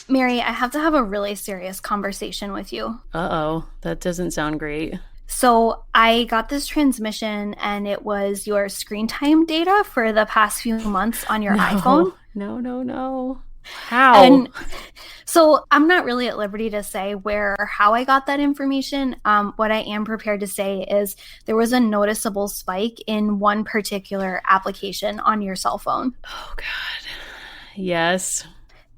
Mary, I have to have a really serious conversation with you. Uh-oh, that doesn't sound great. So I got this transmission and it was your screen time data for the past few months on your iPhone. No. How? And so I'm not really at liberty to say where or how I got that information. What I am prepared to say is there was a noticeable spike in one particular application on your cell phone. Oh, God. Yes.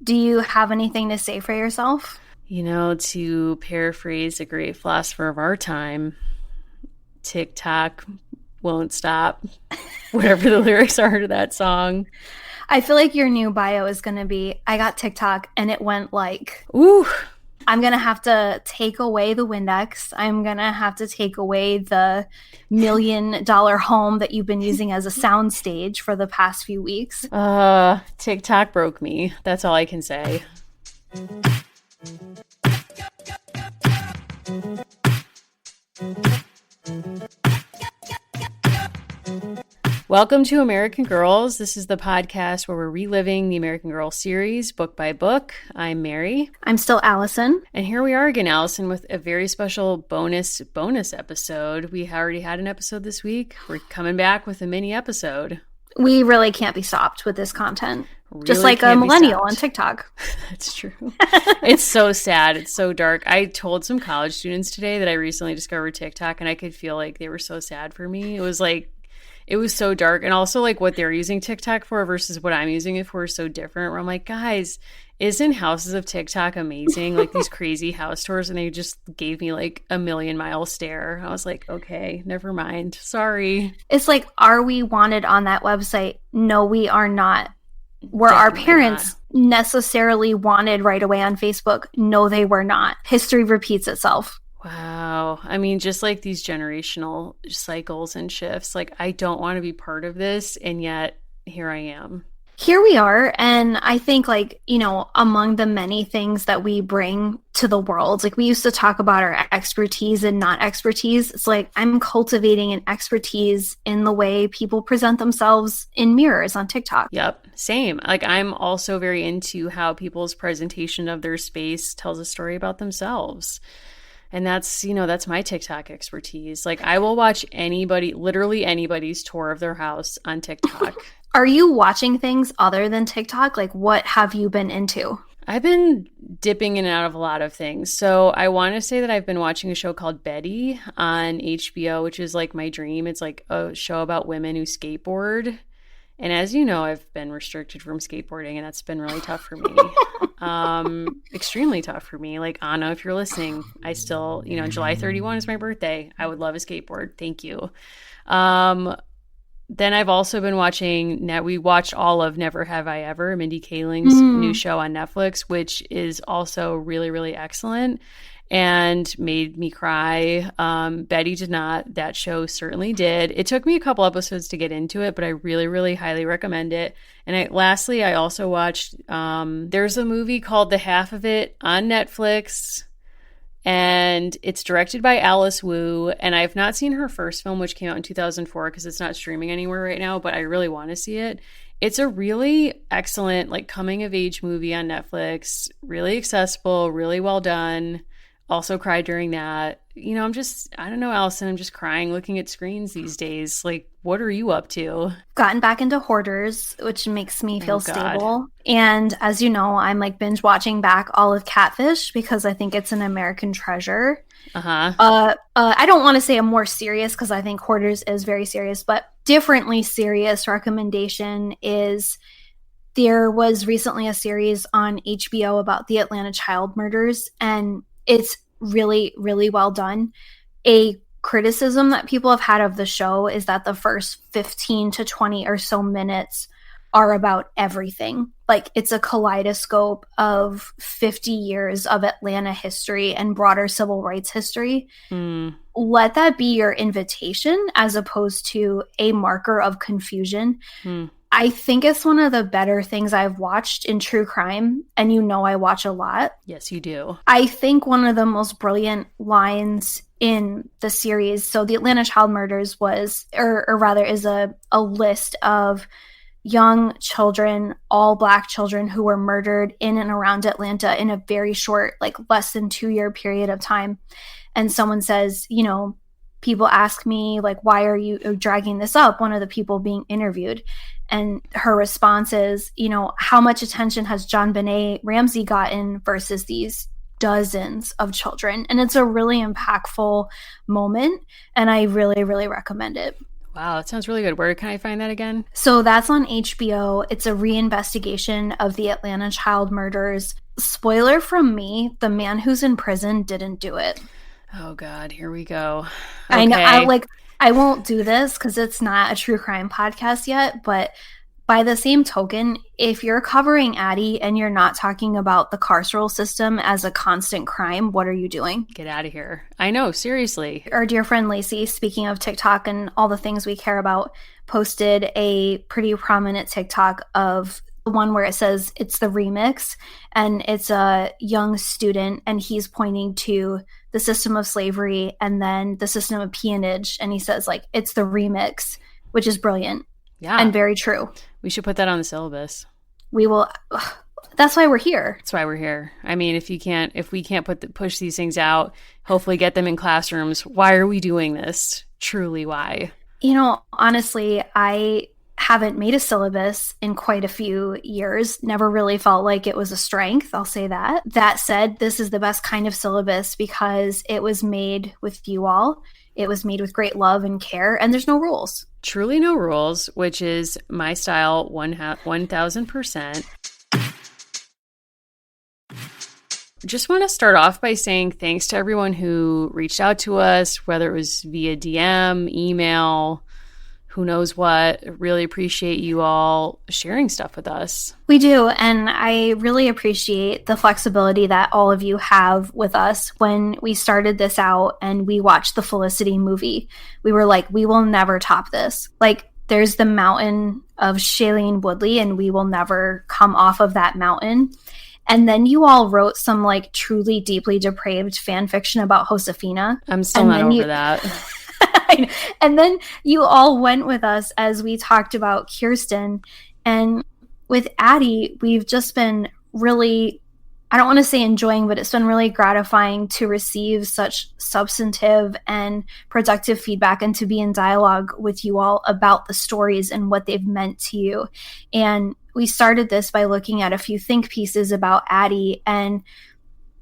Do you have anything to say for yourself? To paraphrase a great philosopher of our time, TikTok won't stop. Whatever the lyrics are to that song. I feel like your new bio is going to be, I got TikTok and it went like, ooh, I'm going to have to take away the Windex. I'm going to have to take away the $1 million home that you've been using as a soundstage for the past few weeks. TikTok broke me. That's all I can say. Welcome to American Girls. This is the podcast where we're reliving the American Girl series book by book. I'm Mary. I'm still Allison. And here we are again, Allison, with a very special bonus episode. We already had an episode this week. We're coming back with a mini episode. We really can't be stopped with this content. Really just like a millennial on TikTok. That's true. It's so sad. It's so dark. I told some college students today that I recently discovered TikTok, and I could feel like they were so sad for me. It was so dark. And also like what they're using TikTok for versus what I'm using it for is so different. Where I'm like, guys, isn't Houses of TikTok amazing? Like these crazy house tours. And they just gave me like a 1,000,000-mile stare. I was like, okay, never mind. Sorry. It's like, are we wanted on that website? No, we are not. Were our parents necessarily wanted right away on Facebook? No, they were not. History repeats itself. Wow. I mean, just like these generational cycles and shifts, like I don't want to be part of this. And yet here I am. Here we are. And I think among the many things that we bring to the world, like we used to talk about our expertise and not expertise. It's like I'm cultivating an expertise in the way people present themselves in mirrors on TikTok. Yep. Same. Like I'm also very into how people's presentation of their space tells a story about themselves. And that's my TikTok expertise. Like I will watch literally anybody's tour of their house on TikTok. Are you watching things other than TikTok? Like what have you been into? I've been dipping in and out of a lot of things. So I want to say that I've been watching a show called Betty on HBO, which is like my dream. It's like a show about women who skateboard. And as you know, I've been restricted from skateboarding, and that's been really tough for me. Extremely tough for me. Like, Anna, if you're listening, I still, July 31 is my birthday. I would love a skateboard. Thank you. Then I've also been watching, we watched all of Never Have I Ever, Mindy Kaling's new show on Netflix, which is also really, really excellent and made me cry. Betty did not. That show certainly did. It took me a couple episodes to get into it, but I really, really highly recommend it. And lastly, I also watched, there's a movie called The Half of It on Netflix, and it's directed by Alice Wu. And I've not seen her first film, which came out in 2004, because it's not streaming anywhere right now, but I really want to see it. It's a really excellent, like, coming of age movie on Netflix, really accessible, really well done. Also cried during that. I don't know, Allison, I'm just crying looking at screens these days. Like, what are you up to? Gotten back into Hoarders, which makes me feel stable. And as you know, I'm like binge watching back all of Catfish because I think it's an American treasure. I don't want to say a more serious, because I think Hoarders is very serious, but differently serious recommendation is there was recently a series on HBO about the Atlanta child murders, and it's really, really well done. A criticism that people have had of the show is that the first 15 to 20 or so minutes are about everything. Like it's a kaleidoscope of 50 years of Atlanta history and broader civil rights history. Let that be your invitation as opposed to a marker of confusion. I think it's one of the better things I've watched in true crime, and I watch a lot. Yes, you do. I think one of the most brilliant lines in the series, so the Atlanta child murders is a list of young children, all Black children who were murdered in and around Atlanta in a very short, like less than 2-year period of time. And someone says, you know, people ask me, like, why are you dragging this up? One of the people being interviewed. And her response is, you know, how much attention has John Benet Ramsey gotten versus these dozens of children? And it's a really impactful moment. And I really, really recommend it. Wow, that sounds really good. Where can I find that again? So that's on HBO. It's a reinvestigation of the Atlanta child murders. Spoiler from me, the man who's in prison didn't do it. Oh God, here we go. Okay. I know. I won't do this because it's not a true crime podcast yet, but by the same token, if you're covering Addy and you're not talking about the carceral system as a constant crime, what are you doing? Get out of here. I know, seriously. Our dear friend Lacey, speaking of TikTok and all the things we care about, posted a pretty prominent TikTok of the one where it says it's the remix, and it's a young student and he's pointing to the system of slavery and then the system of peonage, and he says, like, it's the remix, which is brilliant. Yeah. And very true. We should put that on the syllabus. We will. That's why we're here. That's why we're here. I mean, if we can't push these things out, hopefully get them in classrooms. Why are we doing this? Truly, why? You know, honestly, I haven't made a syllabus in quite a few years. Never really felt like it was a strength. I'll say that. That said, this is the best kind of syllabus because it was made with you all. It was made with great love and care, and there's no rules. Truly no rules, which is my style 1000%. Just want to start off by saying thanks to everyone who reached out to us, whether it was via DM, email, who knows what. Really appreciate you all sharing stuff with us. We do, and I really appreciate the flexibility that all of you have with us. When we started this out and we watched the Felicity movie, we were like, we will never top this. Like, there's the mountain of Shailene Woodley, and we will never come off of that mountain. And then you all wrote some, like, truly deeply depraved fan fiction about Josefina. I'm still not over that. And then you all went with us as we talked about Kirsten. And with Addy, we've just been really, I don't want to say enjoying, but it's been really gratifying to receive such substantive and productive feedback and to be in dialogue with you all about the stories and what they've meant to you. And we started this by looking at a few think pieces about Addy, and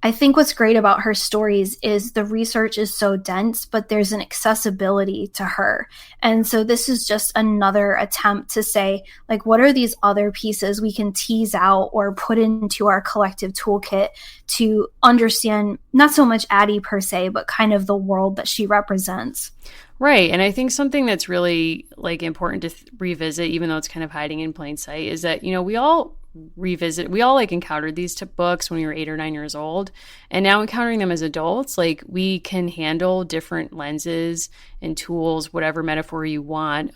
I think what's great about her stories is the research is so dense, but there's an accessibility to her. And so this is just another attempt to say, like, what are these other pieces we can tease out or put into our collective toolkit to understand not so much Addy per se, but kind of the world that she represents. Right. And I think something that's really, like, important to revisit, even though it's kind of hiding in plain sight, is that, you know, we all like encountered these books when we were 8 or 9 years old, and now encountering them as adults, like, we can handle different lenses and tools, whatever metaphor you want,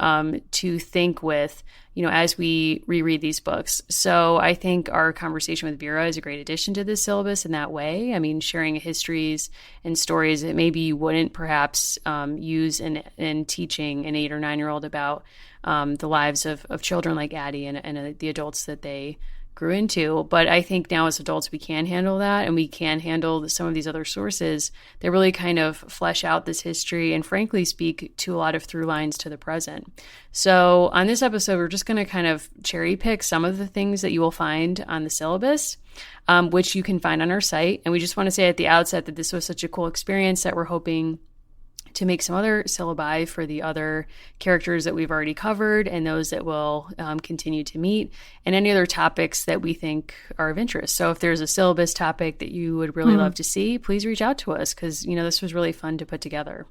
to think with, you know, as we reread these books. So I think our conversation with Vera is a great addition to this syllabus in that way. I mean, sharing histories and stories that maybe you wouldn't perhaps use in teaching an 8 or 9 year old about the lives of children like Addy and the adults that they grew into. But I think now as adults, we can handle that, and we can handle some of these other sources that really kind of flesh out this history and frankly speak to a lot of through lines to the present. So on this episode, we're just going to kind of cherry pick some of the things that you will find on the syllabus, which you can find on our site. And we just want to say at the outset that this was such a cool experience that we're hoping to make some other syllabi for the other characters that we've already covered and those that will continue to meet, and any other topics that we think are of interest. So if there's a syllabus topic that you would really love to see, please reach out to us, because, you know, this was really fun to put together.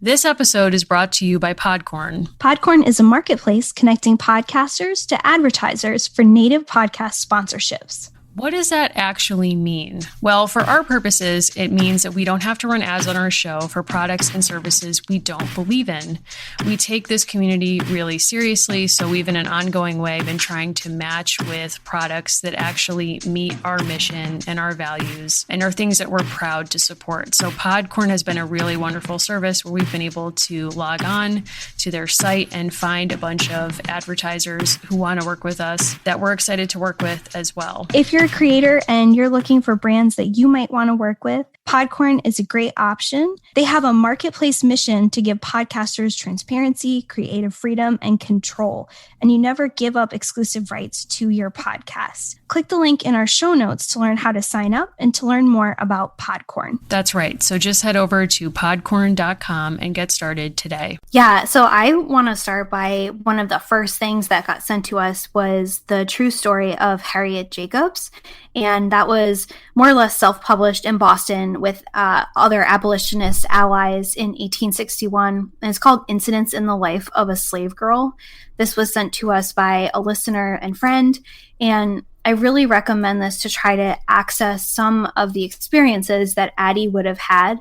This episode is brought to you by Podcorn. Podcorn is a marketplace connecting podcasters to advertisers for native podcast sponsorships. What does that actually mean? Well, for our purposes, it means that we don't have to run ads on our show for products and services we don't believe in. We take this community really seriously, so we've in an ongoing way been trying to match with products that actually meet our mission and our values and are things that we're proud to support. So Podcorn has been a really wonderful service where we've been able to log on to their site and find a bunch of advertisers who want to work with us that we're excited to work with as well. If you're a creator and you're looking for brands that you might want to work with, Podcorn is a great option. They have a marketplace mission to give podcasters transparency, creative freedom, and control, and you never give up exclusive rights to your podcast. Click the link in our show notes to learn how to sign up and to learn more about Podcorn. That's right. So just head over to podcorn.com and get started today. Yeah, so I want to start by one of the first things that got sent to us was the true story of Harriet Jacobs. And that was more or less self-published in Boston with other abolitionist allies in 1861. And it's called Incidents in the Life of a Slave Girl. This was sent to us by a listener and friend. And I really recommend this to try to access some of the experiences that Addy would have had.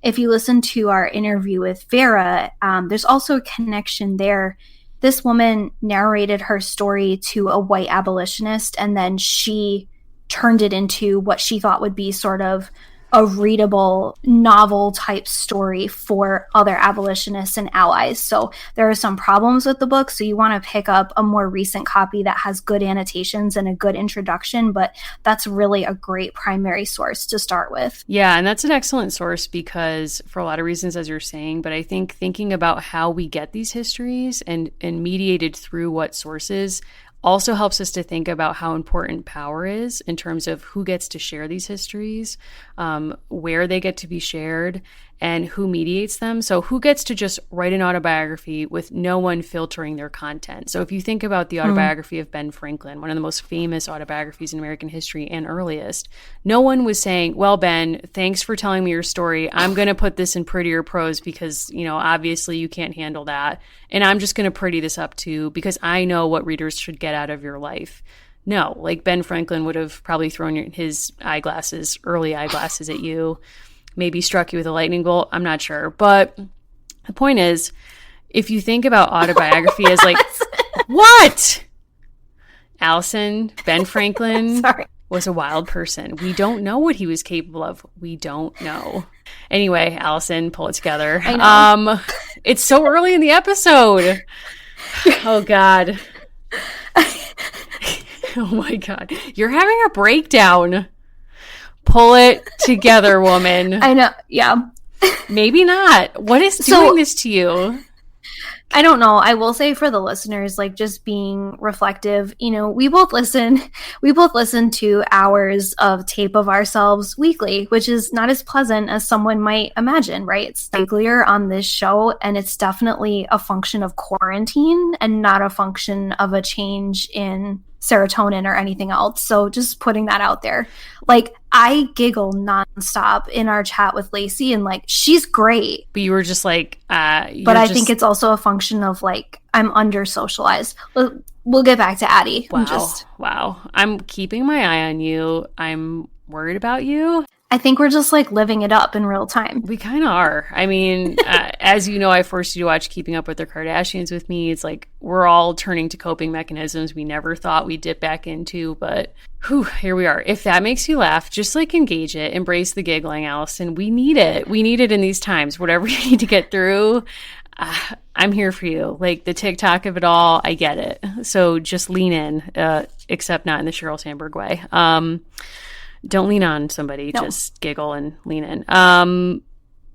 If you listen to our interview with Vera, there's also a connection there. This woman narrated her story to a white abolitionist, and then she turned it into what she thought would be sort of a readable novel type story for other abolitionists and allies. So there are some problems with the book. So you want to pick up a more recent copy that has good annotations and a good introduction, but that's really a great primary source to start with. Yeah, and that's an excellent source because for a lot of reasons, as you're saying, but I think thinking about how we get these histories and mediated through what sources also helps us to think about how important power is in terms of who gets to share these histories, where they get to be shared, and who mediates them. So who gets to just write an autobiography with no one filtering their content? So if you think about the autobiography of Ben Franklin, one of the most famous autobiographies in American history and earliest, no one was saying, well, Ben, thanks for telling me your story. I'm going to put this in prettier prose because, obviously you can't handle that. And I'm just going to pretty this up too because I know what readers should get out of your life. No, like Ben Franklin would have probably thrown his early eyeglasses at you, maybe struck you with a lightning bolt. I'm not sure. But the point is, if you think about autobiography as like, what? Allison, Ben Franklin was a wild person. We don't know what he was capable of. We don't know. Anyway, Allison, pull it together. I know. It's so early in the episode. Oh, God. Oh, my God. You're having a breakdown. Pull it together, woman. I know. Yeah. Maybe not. What is doing this to you? I don't know. I will say for the listeners, like just being reflective, we both listen to hours of tape of ourselves weekly, which is not as pleasant as someone might imagine, right? It's uglier on this show, and it's definitely a function of quarantine and not a function of a change in serotonin or anything else. So just putting that out there. Like, I giggle nonstop in our chat with Lacey, and like, she's great. But you were just like, but I think it's also a function of like, I'm under socialized. We'll get back to Addy. Wow. I'm keeping my eye on you. I'm worried about you. I think we're just like living it up in real time. We kind of are. I mean, as you know, I forced you to watch Keeping Up with the Kardashians with me. It's like we're all turning to coping mechanisms we never thought we'd dip back into, but here we are. If that makes you laugh, just like engage it, embrace the giggling, Allison. We need it. We need it in these times. Whatever you need to get through, I'm here for you. Like the TikTok of it all, I get it. So just lean in, except not in the Sheryl Sandberg way. Don't lean on somebody, just giggle and lean in.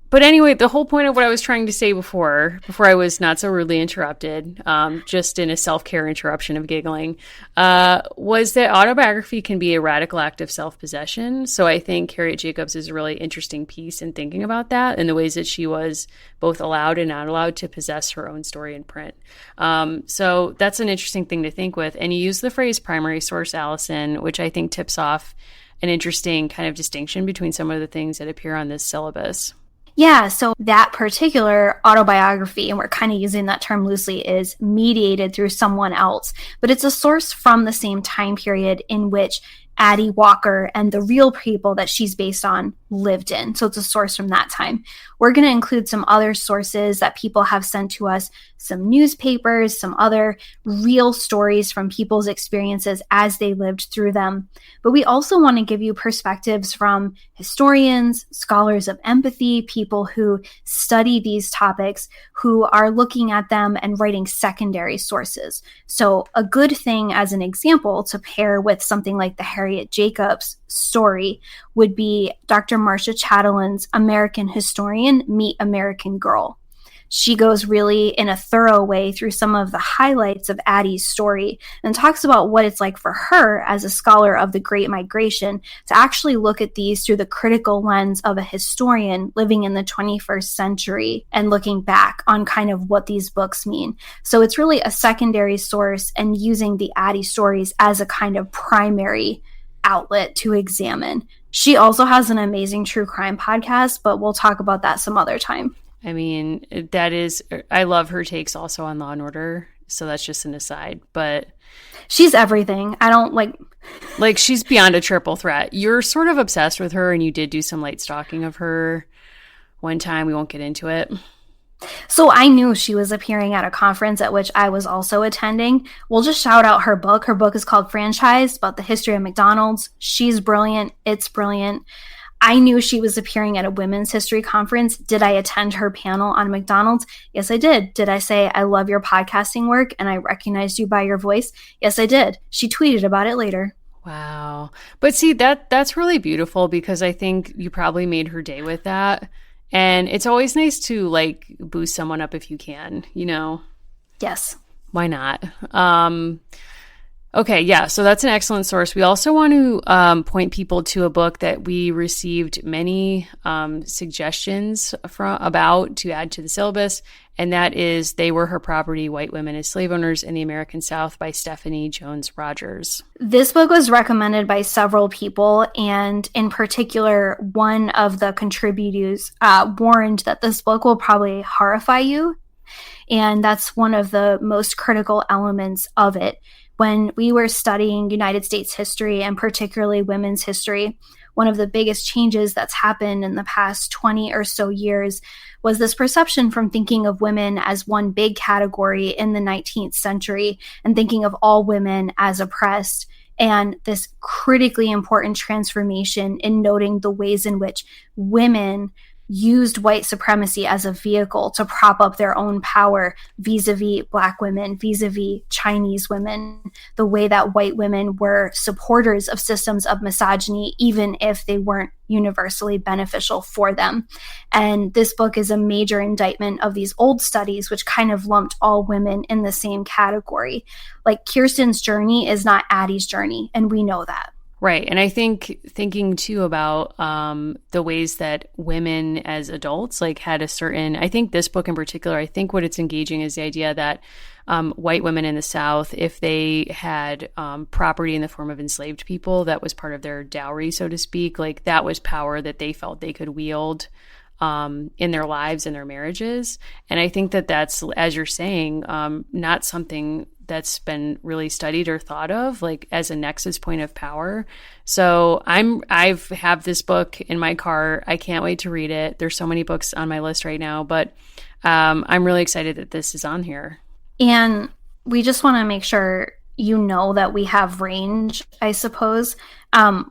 But anyway, the whole point of what I was trying to say before I was not so rudely interrupted, just in a self-care interruption of giggling, was that autobiography can be a radical act of self-possession. So I think Harriet Jacobs is a really interesting piece in thinking about that and the ways that she was both allowed and not allowed to possess her own story in print. So that's an interesting thing to think with. And you use the phrase primary source, Allison, which I think tips off an interesting kind of distinction between some of the things that appear on this syllabus. Yeah, so that particular autobiography, and we're kind of using that term loosely, is mediated through someone else, but it's a source from the same time period in which Addie Walker and the real people that she's based on lived in. So it's a source from that time. We're going to include some other sources that people have sent to us, some newspapers, some other real stories from people's experiences as they lived through them. But we also want to give you perspectives from historians, scholars of empathy, people who study these topics, who are looking at them and writing secondary sources. So a good thing as an example to pair with something like the Harriet Jacobs story would be Dr. Marcia Chatelain's American Historian, Meet American Girl. She goes really in a thorough way through some of the highlights of Addie's story and talks about what it's like for her as a scholar of the Great Migration to actually look at these through the critical lens of a historian living in the 21st century and looking back on kind of what these books mean. So it's really a secondary source and using the Addie stories as a kind of primary outlet to examine. She also has an amazing true crime podcast, but we'll talk about that some other time. I mean, I love her takes also on Law and Order. So that's just an aside, but she's everything. I don't like she's beyond a triple threat. You're sort of obsessed with her and you did do some light stalking of her one time. We won't get into it. So I knew she was appearing at a conference at which I was also attending. We'll just shout out her book. Her book is called Franchise, about the history of McDonald's. She's brilliant. It's brilliant. I knew she was appearing at a women's history conference. Did I attend her panel on McDonald's? Yes, I did. Did I say, I love your podcasting work and I recognized you by your voice? Yes, I did. She tweeted about it later. Wow. But see, that's really beautiful because I think you probably made her day with that. And it's always nice to like boost someone up if you can, you know? Yes. Why not? Okay, yeah, so that's an excellent source. We also want to point people to a book that we received many suggestions about to add to the syllabus, and that is They Were Her Property, White Women as Slave Owners in the American South by Stephanie Jones Rogers. This book was recommended by several people, and in particular, one of the contributors warned that this book will probably horrify you, and that's one of the most critical elements of it. When we were studying United States history and particularly women's history, one of the biggest changes that's happened in the past 20 or so years was this perception from thinking of women as one big category in the 19th century and thinking of all women as oppressed, and this critically important transformation in noting the ways in which women used white supremacy as a vehicle to prop up their own power vis-a-vis Black women, vis-a-vis Chinese women, the way that white women were supporters of systems of misogyny, even if they weren't universally beneficial for them. And this book is a major indictment of these old studies, which kind of lumped all women in the same category. Like Kirsten's journey is not Addie's journey, and we know that. Right. And I think thinking too about the ways that women as adults like had a certain, I think this book in particular, I think what it's engaging is the idea that white women in the South, if they had property in the form of enslaved people, that was part of their dowry, so to speak, like that was power that they felt they could wield in their lives and their marriages. And I think that that's, as you're saying, not something that's been really studied or thought of like as a nexus point of power. So I have this book in my car. I can't wait to read it. There's so many books on my list right now, but I'm really excited that this is on here. And we just want to make sure you know that we have range, I suppose.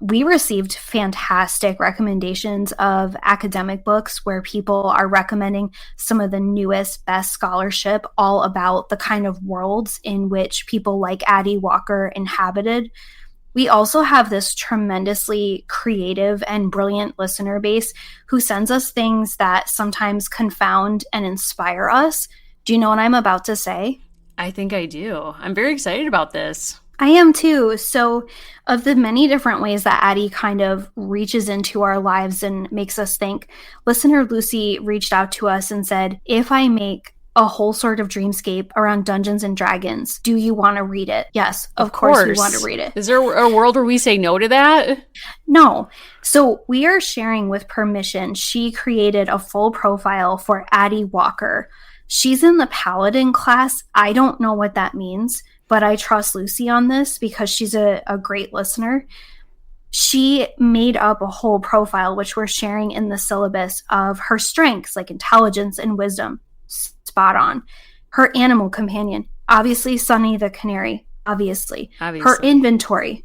We received fantastic recommendations of academic books where people are recommending some of the newest, best scholarship all about the kind of worlds in which people like Addie Walker inhabited. We also have this tremendously creative and brilliant listener base who sends us things that sometimes confound and inspire us. Do you know what I'm about to say? I think I do. I'm very excited about this. I am too. So of the many different ways that Addie kind of reaches into our lives and makes us think, listener Lucy reached out to us and said, if I make a whole sort of dreamscape around Dungeons and Dragons, do you want to read it? Yes, of course we want to read it. Is there a world where we say no to that? No. So we are sharing with permission. She created a full profile for Addie Walker. She's in the Paladin class. I don't know what that means, but I trust Lucy on this because she's a great listener. she made up a whole profile, which we're sharing in the syllabus, of her strengths like intelligence and wisdom. Spot on. Her animal companion, obviously Sunny the canary, obviously. Her inventory,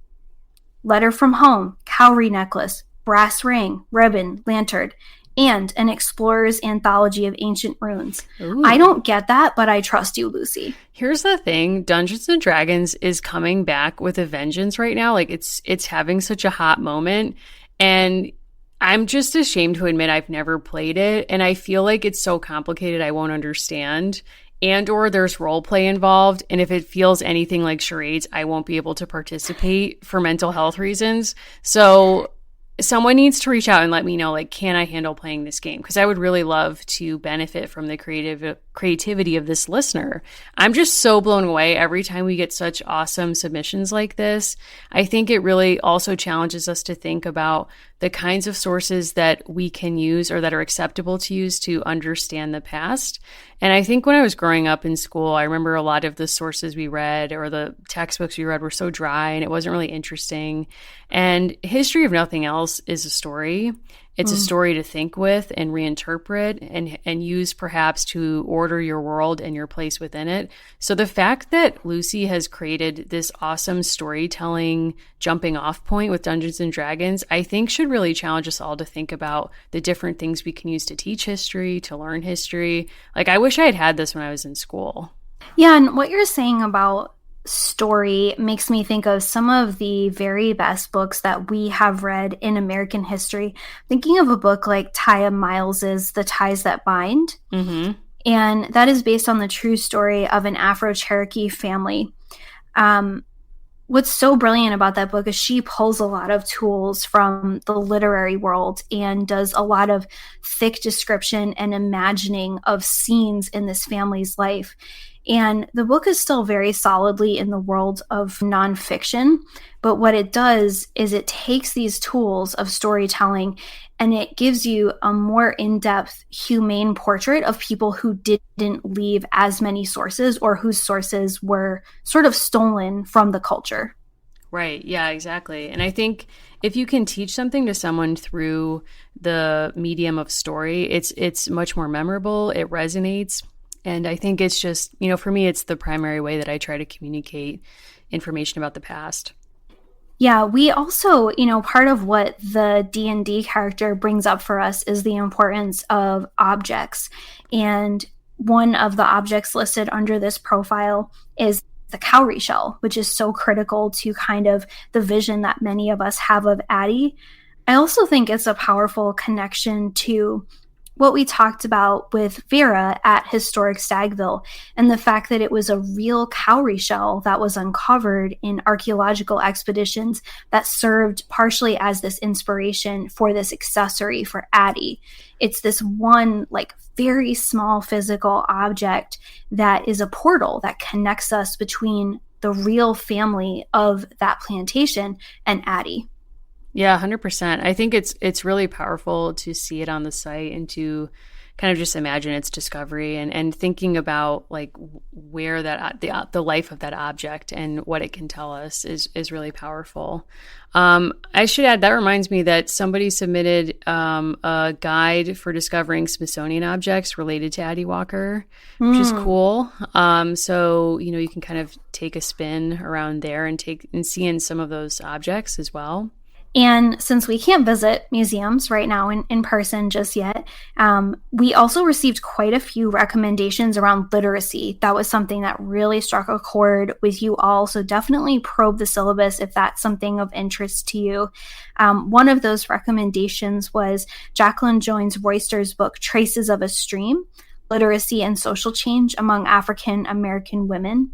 letter from home, cowrie necklace, brass ring, ribbon, lantern, and an explorer's anthology of ancient runes. Ooh. I don't get that, but I trust you, Lucy. Here's the thing. Dungeons & Dragons is coming back with a vengeance right now. Like, it's having such a hot moment. And I'm just ashamed to admit I've never played it. And I feel like it's so complicated I won't understand. And or there's role play involved. And if it feels anything like charades, I won't be able to participate for mental health reasons. So someone needs to reach out and let me know, like, can I handle playing this game? Because I would really love to benefit from the creativity of this listener. I'm just so blown away every time we get such awesome submissions like this. I think it really also challenges us to think about the kinds of sources that we can use or that are acceptable to use to understand the past. And I think when I was growing up in school, I remember a lot of the sources we read or the textbooks we read were so dry and it wasn't really interesting. And history, if nothing else, is a story. It's a story to think with and reinterpret and use perhaps to order your world and your place within it. So the fact that Lucy has created this awesome storytelling jumping off point with Dungeons & Dragons, I think should really challenge us all to think about the different things we can use to teach history, to learn history. Like, I wish I had had this when I was in school. Yeah, and what you're saying about story makes me think of some of the very best books that we have read in American history. Thinking of a book like Taya Miles's The Ties That Bind. Mm-hmm. And that is based on the true story of an Afro-Cherokee family. What's so brilliant about that book is she pulls a lot of tools from the literary world and does a lot of thick description and imagining of scenes in this family's life. And the book is still very solidly in the world of nonfiction, but what it does is it takes these tools of storytelling and it gives you a more in-depth, humane portrait of people who didn't leave as many sources or whose sources were sort of stolen from the culture. Right. Yeah, exactly. And I think if you can teach something to someone through the medium of story, it's much more memorable. It resonates. And I think it's just, for me, it's the primary way that I try to communicate information about the past. Yeah, we also, part of what the D&D character brings up for us is the importance of objects. And one of the objects listed under this profile is the cowrie shell, which is so critical to kind of the vision that many of us have of Addy. I also think it's a powerful connection to what we talked about with Vera at Historic Stagville and the fact that it was a real cowrie shell that was uncovered in archaeological expeditions that served partially as this inspiration for this accessory for Addy. It's this one very small physical object that is a portal that connects us between the real family of that plantation and Addy. Yeah, 100%. I think it's really powerful to see it on the site and to kind of just imagine its discovery and thinking about where that the life of that object and what it can tell us is really powerful. I should add, that reminds me that somebody submitted a guide for discovering Smithsonian objects related to Addy Walker, which is cool. So you can kind of take a spin around there and see in some of those objects as well. And since we can't visit museums right now in person just yet, we also received quite a few recommendations around literacy. That was something that really struck a chord with you all. So definitely probe the syllabus if that's something of interest to you. One of those recommendations was Jacqueline Jones Royster's book, Traces of a Stream: Literacy and Social Change Among African American Women.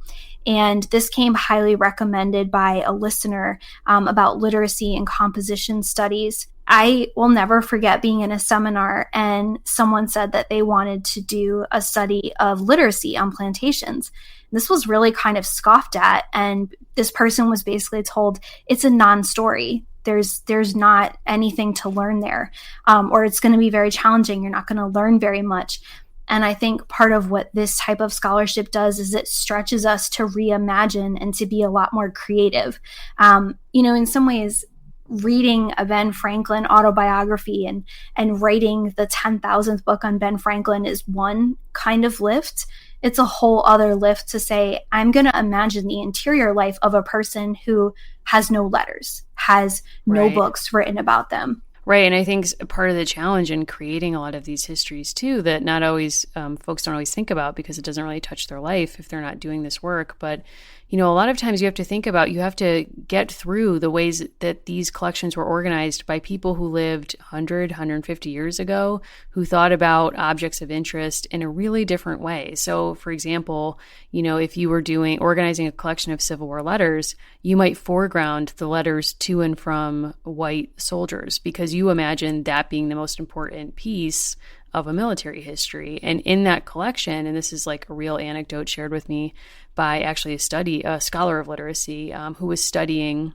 And this came highly recommended by a listener about literacy and composition studies. I will never forget being in a seminar and someone said that they wanted to do a study of literacy on plantations. This was really kind of scoffed at, and this person was basically told it's a non-story. There's not anything to learn there, or it's going to be very challenging. You're not going to learn very much. And I think part of what this type of scholarship does is it stretches us to reimagine and to be a lot more creative. In some ways, reading a Ben Franklin autobiography and writing the 10,000th book on Ben Franklin is one kind of lift. It's a whole other lift to say, I'm going to imagine the interior life of a person who has no letters, has no books written about them. Right. And I think part of the challenge in creating a lot of these histories too, that not always folks don't always think about because it doesn't really touch their life if they're not doing this work. But, you know, a lot of times you have to think about, you have to get through the ways that these collections were organized by people who lived 100, 150 years ago, who thought about objects of interest in a really different way. So, for example, you know, if you were organizing a collection of Civil War letters, you might foreground the letters to and from white soldiers because you imagine that being the most important piece of a military history. And in that collection, and this is like a real anecdote shared with me by actually a scholar of literacy who was studying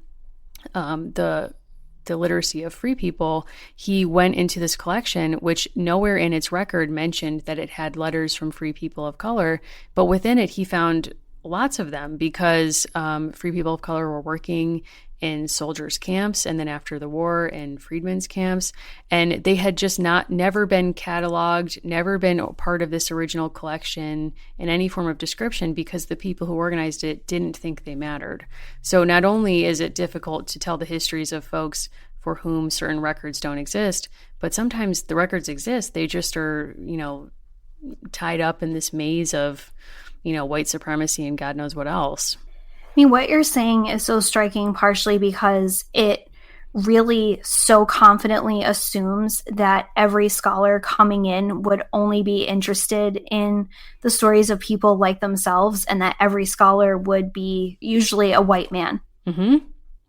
the literacy of free people, he went into this collection, which nowhere in its record mentioned that it had letters from free people of color, but within it he found lots of them because free people of color were working in soldiers' camps and then after the war in freedmen's camps. And they had just never been cataloged, never been part of this original collection in any form of description because the people who organized it didn't think they mattered. So not only is it difficult to tell the histories of folks for whom certain records don't exist, but sometimes the records exist. They just are, you know, tied up in this maze of, you know, white supremacy and God knows what else. I mean, what you're saying is so striking, partially because it really so confidently assumes that every scholar coming in would only be interested in the stories of people like themselves, and that every scholar would be usually a white man. Mm-hmm.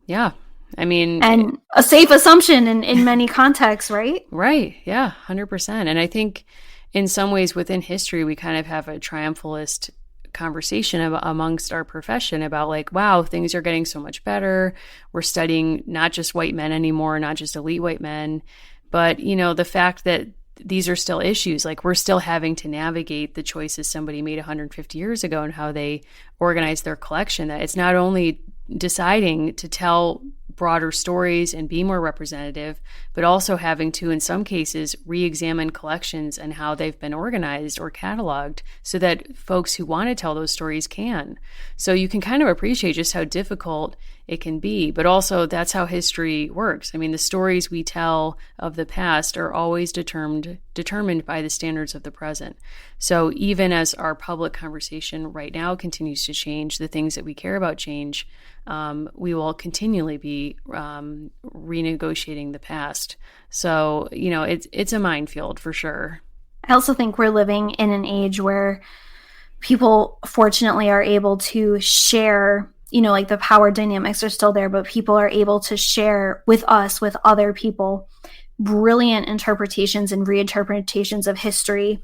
Yeah. I mean... And a safe assumption in many contexts, right? Right. Yeah, 100%. And I think in some ways within history, we kind of have a triumphalist conversation amongst our profession about like, wow, things are getting so much better. We're studying not just white men anymore, not just elite white men, but, you know, the fact that these are still issues, like we're still having to navigate the choices somebody made 150 years ago and how they organized their collection. That it's not only deciding to tell broader stories and be more representative, but also having to, in some cases, re-examine collections and how they've been organized or cataloged so that folks who want to tell those stories can. So you can kind of appreciate just how difficult it can be, but also that's how history works. I mean, the stories we tell of the past are always determined by the standards of the present. So even as our public conversation right now continues to change, the things that we care about change, we will continually be renegotiating the past. So, you know, it's a minefield for sure. I also think we're living in an age where people fortunately are able to share, you know, like the power dynamics are still there, but people are able to share with us, with other people, brilliant interpretations and reinterpretations of history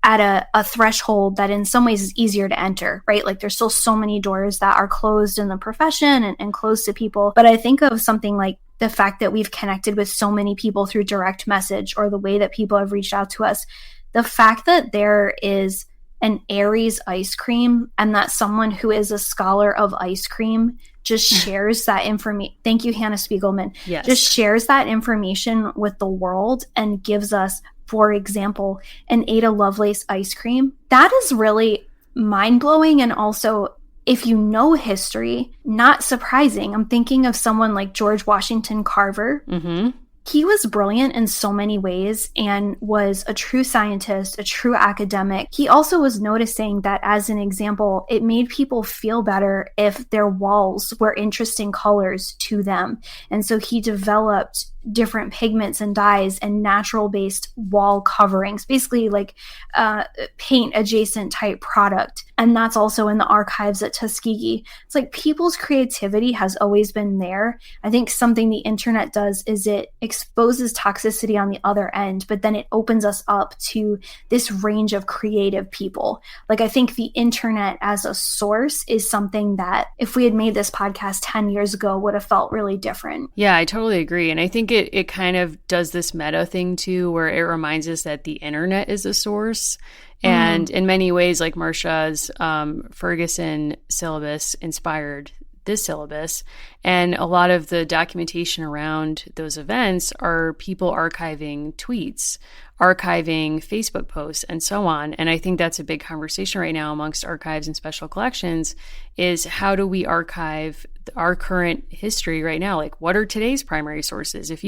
at a threshold that in some ways is easier to enter, right? Like there's still so many doors that are closed in the profession and closed to people. But I think of something like the fact that we've connected with so many people through direct message, or the way that people have reached out to us. The fact that there is an Aries ice cream and that someone who is a scholar of ice cream just shares that information. Thank you, Hannah Spiegelman. Yes. Just shares that information with the world and gives us, for example, an Ada Lovelace ice cream. That is really mind-blowing, and also, if you know history, not surprising. I'm thinking of someone like George Washington Carver. Mm-hmm. He was brilliant in so many ways and was a true scientist, a true academic. He also was noticing that, as an example, it made people feel better if their walls were interesting colors to them. And so he developed different pigments and dyes and natural-based wall coverings, basically like paint-adjacent type product. And that's also in the archives at Tuskegee. It's like people's creativity has always been there. I think something the internet does is it exposes toxicity on the other end, but then it opens us up to this range of creative people. Like, I think the internet as a source is something that if we had made this podcast 10 years ago would have felt really different. Yeah, I totally agree. And I think it kind of does this meta thing too, where it reminds us that the internet is a source. And in many ways, like Marcia's Ferguson syllabus inspired this syllabus. And a lot of the documentation around those events are people archiving tweets, archiving Facebook posts, and so on. And I think that's a big conversation right now amongst archives and special collections, is how do we archive our current history right now? Like, what are today's primary sources? If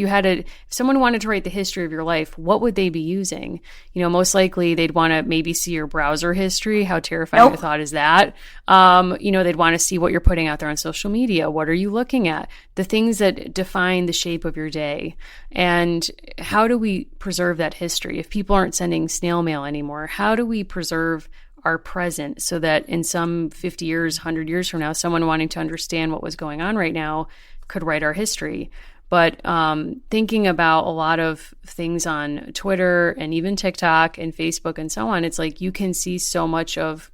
someone wanted to write the history of your life, what would they be using? Most likely they'd want to maybe see your browser history. How terrifying a thought is that? They'd want to see what you're putting out there on social media. What are you looking at? The things that define the shape of your day. And how do we preserve that history? If people aren't sending snail mail anymore, how do we preserve our present so that in some 50 years, 100 years from now, someone wanting to understand what was going on right now could write our history? But thinking about a lot of things on Twitter and even TikTok and Facebook and so on, it's like you can see so much of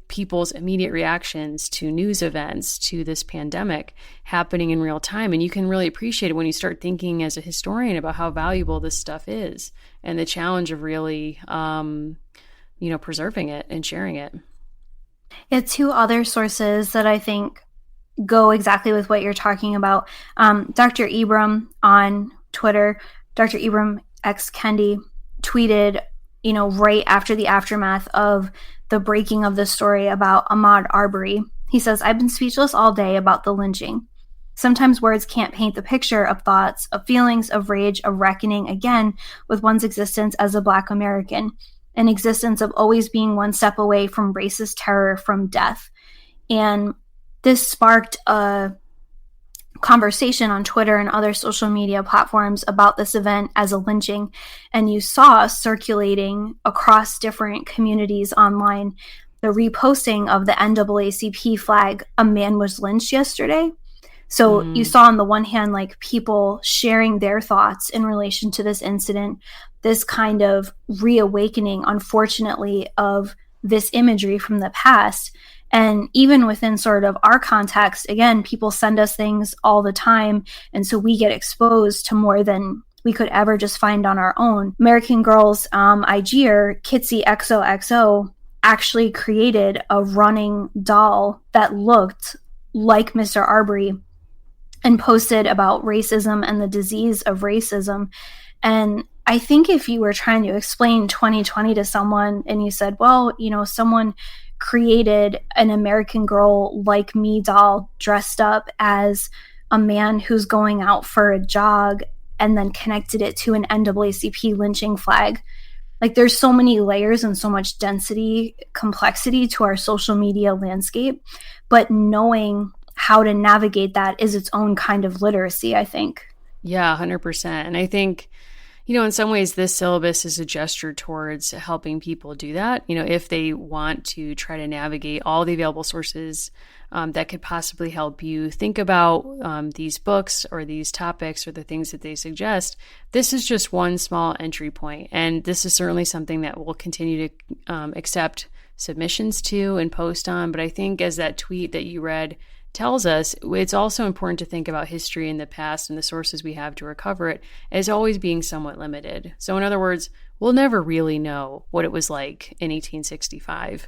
people's immediate reactions to news events, to this pandemic happening in real time. And you can really appreciate it when you start thinking as a historian about how valuable this stuff is and the challenge of really preserving it and sharing it. Yeah, two other sources that I think go exactly with what you're talking about. Dr. Ibram on Twitter, Dr. Ibram X Kendi tweeted, right after the aftermath of the breaking of the story about Ahmaud Arbery. He says, "I've been speechless all day about the lynching. Sometimes words can't paint the picture of thoughts, of feelings, of rage, of reckoning again with one's existence as a Black American. An existence of always being one step away from racist terror, from death." And this sparked a conversation on Twitter and other social media platforms about this event as a lynching. And you saw circulating across different communities online the reposting of the NAACP flag, "A man was lynched yesterday." So you saw on the one hand, like, people sharing their thoughts in relation to this incident, this kind of reawakening, unfortunately, of this imagery from the past. And even within sort of our context, again, people send us things all the time. And so we get exposed to more than we could ever just find on our own. American Girl's IGer, Kitsy XOXO, actually created a running doll that looked like Mr. Arbery and posted about racism and the disease of racism. And I think if you were trying to explain 2020 to someone and you said, well, someone created an American Girl like me doll dressed up as a man who's going out for a jog and then connected it to an NAACP lynching flag. Like, there's so many layers and so much density, complexity to our social media landscape, but knowing how to navigate that is its own kind of literacy, I think. Yeah, 100%. And I think, in some ways, this syllabus is a gesture towards helping people do that. If they want to try to navigate all the available sources that could possibly help you think about these books or these topics or the things that they suggest, this is just one small entry point. And this is certainly something that we'll continue to accept submissions to and post on. But I think, as that tweet that you read tells us, it's also important to think about history in the past and the sources we have to recover it as always being somewhat limited. So in other words, we'll never really know what it was like in 1865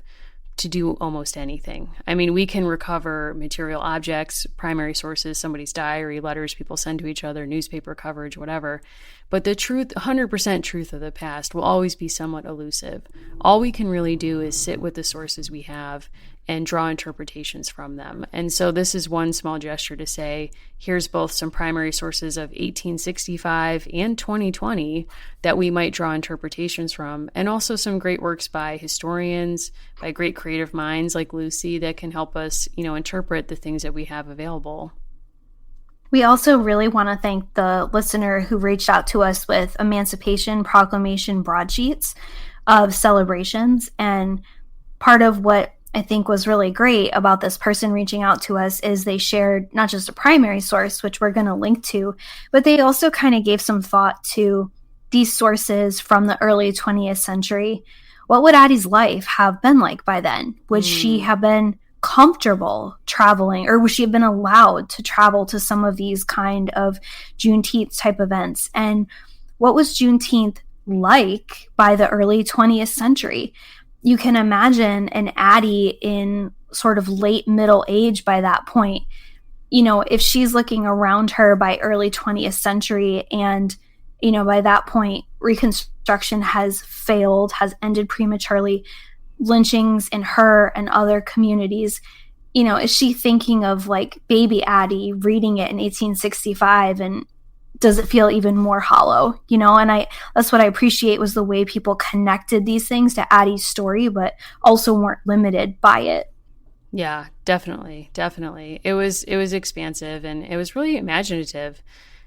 to do almost anything. I mean, we can recover material objects, primary sources, somebody's diary, letters people send to each other, newspaper coverage, whatever. But the truth, 100% truth of the past will always be somewhat elusive. All we can really do is sit with the sources we have and draw interpretations from them. And so this is one small gesture to say, here's both some primary sources of 1865 and 2020 that we might draw interpretations from, and also some great works by historians, by great creative minds like Lucy that can help us, interpret the things that we have available. We also really want to thank the listener who reached out to us with Emancipation Proclamation broadsheets of celebrations. And part of what I think was really great about this person reaching out to us is they shared not just a primary source, which we're going to link to, but they also kind of gave some thought to these sources from the early 20th century. What would Addy's life have been like by then? Would she have been comfortable traveling, or would she have been allowed to travel to some of these kind of Juneteenth type events? And what was Juneteenth like by the early 20th century? You can imagine an Addy in sort of late middle age by that point if she's looking around her by early 20th century and, by that point, Reconstruction has failed, has ended prematurely, lynchings in her and other communities, is she thinking of like baby Addie reading it in 1865, and does it feel even more hollow? And that's what I appreciate, was the way people connected these things to Addie's story, but also weren't limited by it. Yeah, definitely. It was expansive, and it was really imaginative.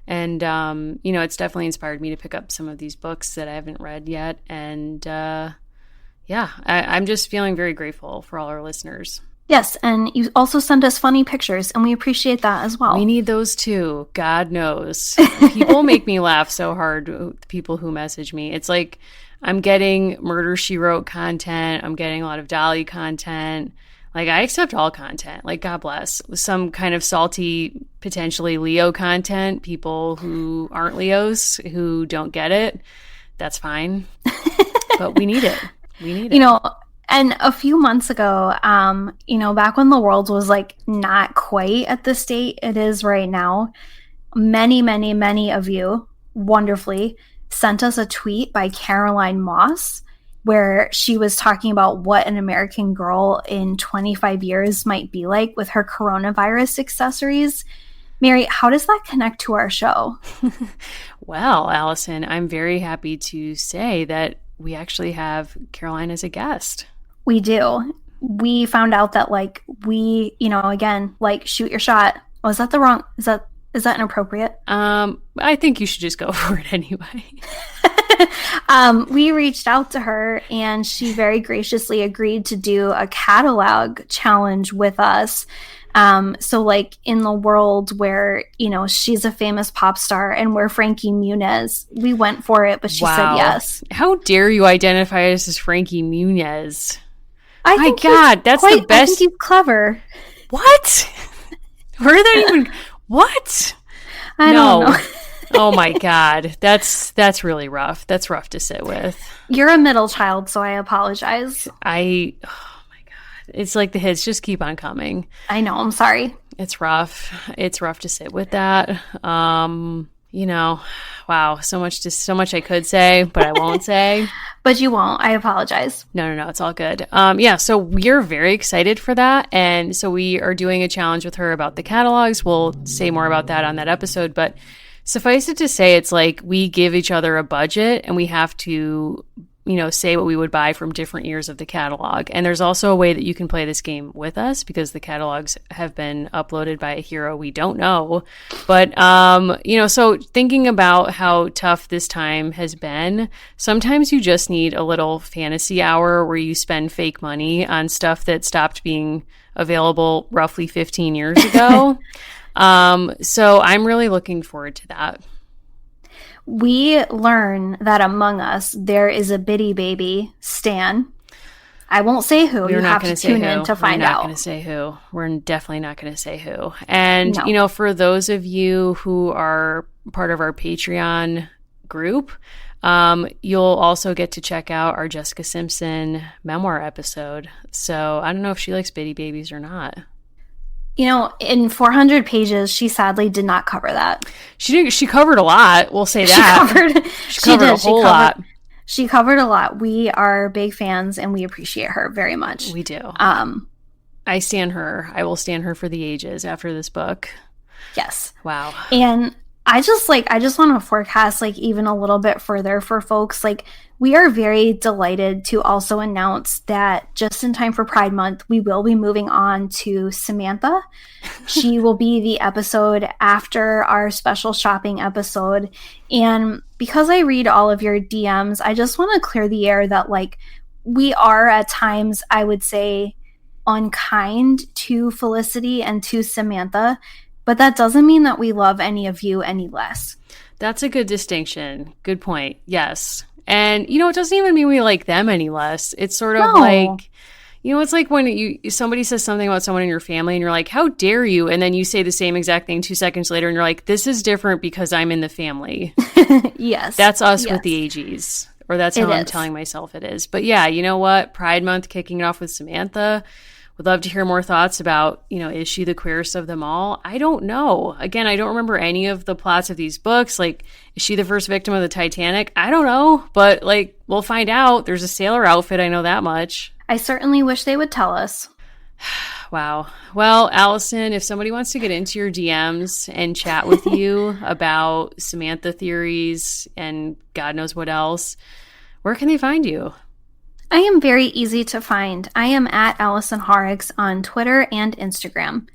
And, it's definitely inspired me to pick up some of these books that I haven't read yet. And, I'm just feeling very grateful for all our listeners. Yes, and you also send us funny pictures, and we appreciate that as well. We need those too. God knows. People make me laugh so hard, people who message me. It's like I'm getting Murder, She Wrote content. I'm getting a lot of Dolly content. Like, I accept all content. Like, God bless. Some kind of salty, potentially Leo content, people who aren't Leos, who don't get it, that's fine. But we need it. And a few months ago, back when the world was like not quite at the state it is right now, many, many, many of you wonderfully sent us a tweet by Caroline Moss, where she was talking about what an American girl in 25 years might be like with her coronavirus accessories. Mary, how does that connect to our show? Well, Allison, I'm very happy to say that we actually have Caroline as a guest. We do. We found out that again, shoot your shot. Oh, is that the wrong? Is that inappropriate? I think you should just go for it anyway. We reached out to her, and she very graciously agreed to do a catalog challenge with us. So in the world where, she's a famous pop star and we're Frankie Muniz, we went for it, but she said yes. How dare you identify us as Frankie Muniz? My God, that's the best. I think he's clever. What? Where did that even... What? I don't know. Oh my God. That's really rough. That's rough to sit with. You're a middle child, so I apologize. Oh my God. It's like the hits just keep on coming. I know. I'm sorry. It's rough. It's rough to sit with that. Wow. So much I could say, but I won't say. But you won't. I apologize. No. It's all good. So we're very excited for that. And so we are doing a challenge with her about the catalogs. We'll say more about that on that episode. But suffice it to say, it's like we give each other a budget and we have to, say what we would buy from different years of the catalog. And there's also a way that you can play this game with us because the catalogs have been uploaded by a hero we don't know. But, so thinking about how tough this time has been, sometimes you just need a little fantasy hour where you spend fake money on stuff that stopped being available roughly 15 years ago. So I'm really looking forward to that. We learn that among us, there is a bitty baby, Stan. I won't say who. You have to tune in to find out. We're not going to say who. We're definitely not going to say who. And, for those of you who are part of our Patreon group, you'll also get to check out our Jessica Simpson memoir episode. So I don't know if she likes bitty babies or not. In 400 pages, she sadly did not cover that. She covered a lot. We'll say that. She covered a whole lot. She covered a lot. We are big fans, and we appreciate her very much. We do. I stan her. I will stan her for the ages after this book. Yes. Wow. And I just want to forecast even a little bit further for folks. We are very delighted to also announce that just in time for Pride Month, we will be moving on to Samantha. She will be the episode after our special shopping episode. And because I read all of your DMs, I just want to clear the air that we are at times, I would say, unkind to Felicity and to Samantha. But that doesn't mean that we love any of you any less. That's a good distinction. Good point. Yes. And, it doesn't even mean we like them any less. It's sort of it's like when somebody says something about someone in your family and you're like, how dare you? And then you say the same exact thing 2 seconds later and you're like, this is different because I'm in the family. Yes. That's us with the AGs. Or that's how I'm telling myself it is. But yeah, you know what? Pride Month, kicking it off with Samantha. Would love to hear more thoughts about, is she the queerest of them all? I don't know. Again, I don't remember any of the plots of these books. Like, is she the first victim of the Titanic? I don't know, but we'll find out. There's a sailor outfit. I know that much. I certainly wish they would tell us. Wow. Well, Allison, if somebody wants to get into your DMs and chat with you about Samantha theories and God knows what else, where can they find you? I am very easy to find. I am at Allison Horrocks on Twitter and Instagram.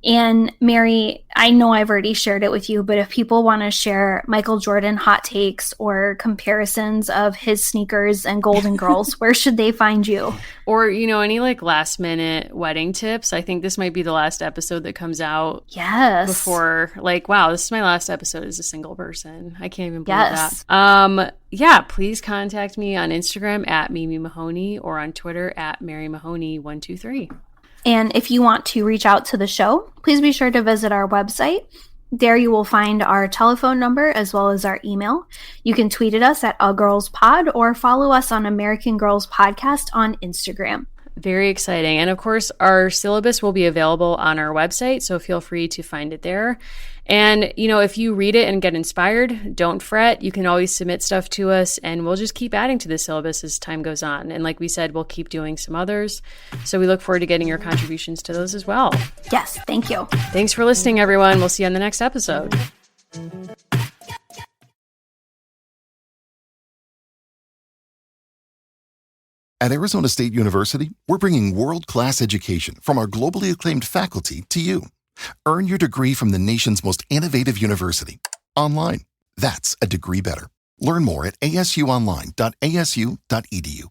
And Mary, I know I've already shared it with you, but if people want to share Michael Jordan hot takes or comparisons of his sneakers and Golden Girls, where should they find you? Or, any last minute wedding tips. I think this might be the last episode that comes out. Yes. Before, wow, this is my last episode as a single person. I can't even believe that. Yeah, please contact me on Instagram at Mimi Mahoney or on Twitter at Mary Mahoney123. And if you want to reach out to the show, please be sure to visit our website. There you will find our telephone number as well as our email. You can tweet at us at @agirlspod or follow us on American Girls Podcast on Instagram. Very exciting. And of course, our syllabus will be available on our website, so feel free to find it there. And, if you read it and get inspired, don't fret. You can always submit stuff to us, and we'll just keep adding to the syllabus as time goes on. And like we said, we'll keep doing some others. So we look forward to getting your contributions to those as well. Yes, thank you. Thanks for listening, everyone. We'll see you on the next episode. At Arizona State University, we're bringing world-class education from our globally acclaimed faculty to you. Earn your degree from the nation's most innovative university. Online. That's a degree better. Learn more at asuonline.asu.edu.